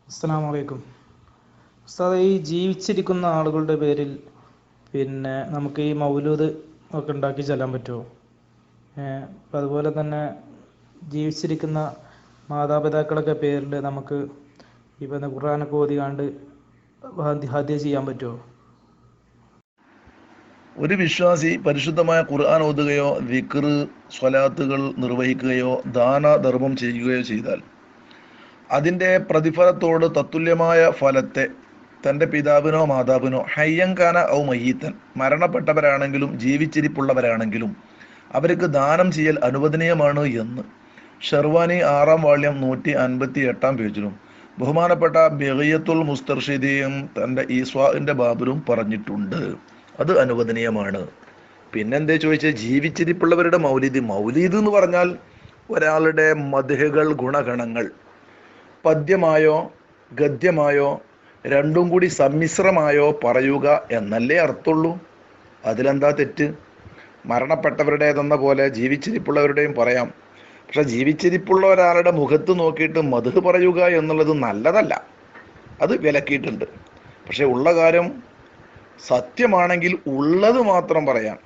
അസ്സലാമു അലൈക്കും. ഉസ്താദേ, ഈ ജീവിച്ചിരിക്കുന്ന ആളുകളുടെ പേരിൽ നമുക്ക് ഈ മൗലൂദ് ഒക്കെ ഉണ്ടാക്കി ചെല്ലാൻ പറ്റുമോ? അതുപോലെ തന്നെ ജീവിച്ചിരിക്കുന്ന മാതാപിതാക്കളൊക്കെ പേരിൽ നമുക്ക് ഖുർആനൊക്കെ ഓതികാണ്ട് ഹദ്യ ചെയ്യാൻ പറ്റുമോ? ഒരു വിശ്വാസി പരിശുദ്ധമായ ഖുർആൻ ഓതുകയോ ദിക്ർ സ്വലാത്തുകൾ നിർവഹിക്കുകയോ ദാനധർമ്മം ചെയ്യുകയോ ചെയ്താൽ അതിൻ്റെ പ്രതിഫലത്തോട് തത്തുല്യമായ ഫലത്തെ തൻ്റെ പിതാവിനോ മാതാവിനോ ഹയ്യങ്കാന ഔ മയ്യീത്തൻ, മരണപ്പെട്ടവരാണെങ്കിലും ജീവിച്ചിരിപ്പുള്ളവരാണെങ്കിലും അവർക്ക് ദാനം ചെയ്യൽ അനുവദനീയമാണ് എന്ന് ഷെർവാനി 6-ാം വാള്യം 158-ാം പേജിലും ബഹുമാനപ്പെട്ട ബിഗിയത്തുൽ മുസ്തർഷിദിയും തൻ്റെ ഈസ്വാഇൻ്റെ ബാബിലും പറഞ്ഞിട്ടുണ്ട്. അത് അനുവദനീയമാണ്. പിന്നെന്തേ ചോദിച്ചാൽ, ജീവിച്ചിരിപ്പുള്ളവരുടെ മൗലിദ് എന്ന് പറഞ്ഞാൽ ഒരാളുടെ മദ്ഹുകൾ, ഗുണഗണങ്ങൾ പദ്യമായോ ഗദ്യമായോ രണ്ടും കൂടി സമ്മിശ്രമായോ പറയുക എന്നല്ലേ അർത്ഥമുള്ളൂ. അതിലെന്താ തെറ്റ്? മരണപ്പെട്ടവരുടേതെന്ന പോലെ ജീവിച്ചിരിപ്പുള്ളവരുടെയും പറയാം. പക്ഷെ ജീവിച്ചിരിപ്പുള്ള ഒരാളുടെ മുഖത്ത് നോക്കിയിട്ട് മദ്ഹ് പറയുക എന്നുള്ളത് നല്ലതല്ല, അത് വിലക്കിയിട്ടുണ്ട്. പക്ഷെ ഉള്ള കാര്യം സത്യമാണെങ്കിൽ ഉള്ളത് മാത്രം പറയാം,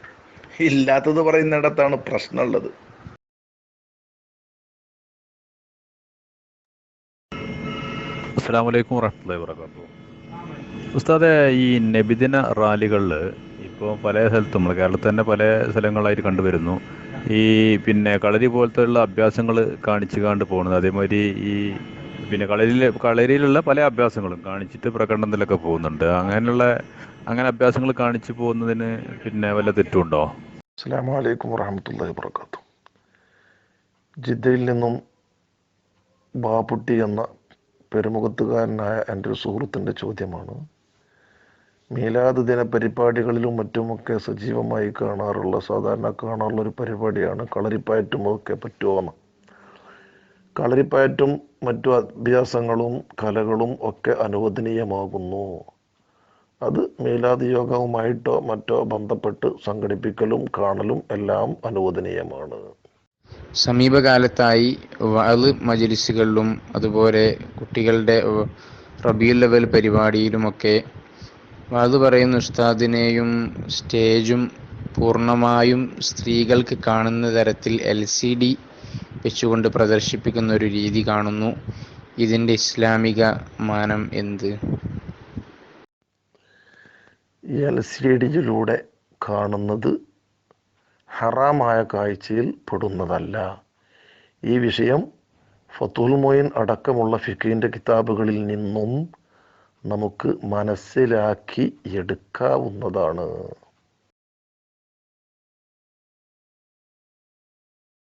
ഇല്ലാത്തത് പറയുന്നിടത്താണ് പ്രശ്നമുള്ളത്. അസ്സലാമു അലൈക്കും വറഹ്മത്തുള്ളാഹി വബറകാതുഹു. ഉസ്താദെ, ഈ നബിദിന റാലികളിൽ ഇപ്പോൾ പല സ്ഥലത്തും, നമ്മൾ കേരളത്തിൽ തന്നെ പല സ്ഥലങ്ങളായിട്ട് കണ്ടുവരുന്നു. ഈ കളരി പോലത്തെ ഉള്ള അഭ്യാസങ്ങൾ കാണിച്ചു കണ്ട് പോകുന്നത്, അതേമാതിരി ഈ കളരിയിലുള്ള പല അഭ്യാസങ്ങളും കാണിച്ചിട്ട് പ്രകടനത്തിലൊക്കെ പോകുന്നുണ്ട്. അങ്ങനെ അഭ്യാസങ്ങൾ കാണിച്ചു പോകുന്നതിന് വല്ല തെറ്റുണ്ടോ? അസ്സലാമു അലൈക്കും വറഹ്മത്തുള്ളാഹി വബറകാതുഹു. ജിദ്ദയിൽ നിന്നും ബാപ്പുട്ടി എന്ന പെരുമുഖത്തുകാരനായ എൻ്റെ ഒരു സുഹൃത്തിൻ്റെ ചോദ്യമാണ്. മീലാദ് ദിന പരിപാടികളിലും മറ്റുമൊക്കെ സജീവമായി സാധാരണ കാണാറുള്ള ഒരു പരിപാടിയാണ് കളരിപ്പയറ്റും. ഒക്കെ പറ്റുമോന്ന്. കളരിപ്പയറ്റും മറ്റു അഭ്യാസങ്ങളും കലകളും ഒക്കെ അനുവദനീയമാകുന്നു. അത് മീലാദ് യോഗവുമായിട്ടോ മറ്റോ ബന്ധപ്പെട്ട് സംഘടിപ്പിക്കലും കാണലും എല്ലാം അനുവദനീയമാണ്. സമീപകാലത്തായി വഅള് മജ്‌ലിസുകളിലും അതുപോലെ കുട്ടികളുടെ റബീഉൽ അവ്വൽ പരിപാടിയിലുമൊക്കെ വഅള് പറയുന്ന ഉസ്താദിനെയും സ്റ്റേജും പൂർണ്ണമായും സ്ത്രീകൾക്ക് കാണുന്ന തരത്തിൽ LCD വെച്ചുകൊണ്ട് പ്രദർശിപ്പിക്കുന്ന ഒരു രീതി കാണുന്നു. ഇതിൻ്റെ ഇസ്ലാമിക മാനം എന്ത്? LCDയിലൂടെ കാണുന്നത് ഹറാമായ കാഴ്ചയിൽ പെടുന്നതല്ല. ഈ വിഷയം ഫതുഹുൽ മുഈൻ അടക്കമുള്ള ഫിഖിൻ്റെ കിതാബുകളിൽ നിന്നും നമുക്ക് മനസ്സിലാക്കി എടുക്കാവുന്നതാണ്.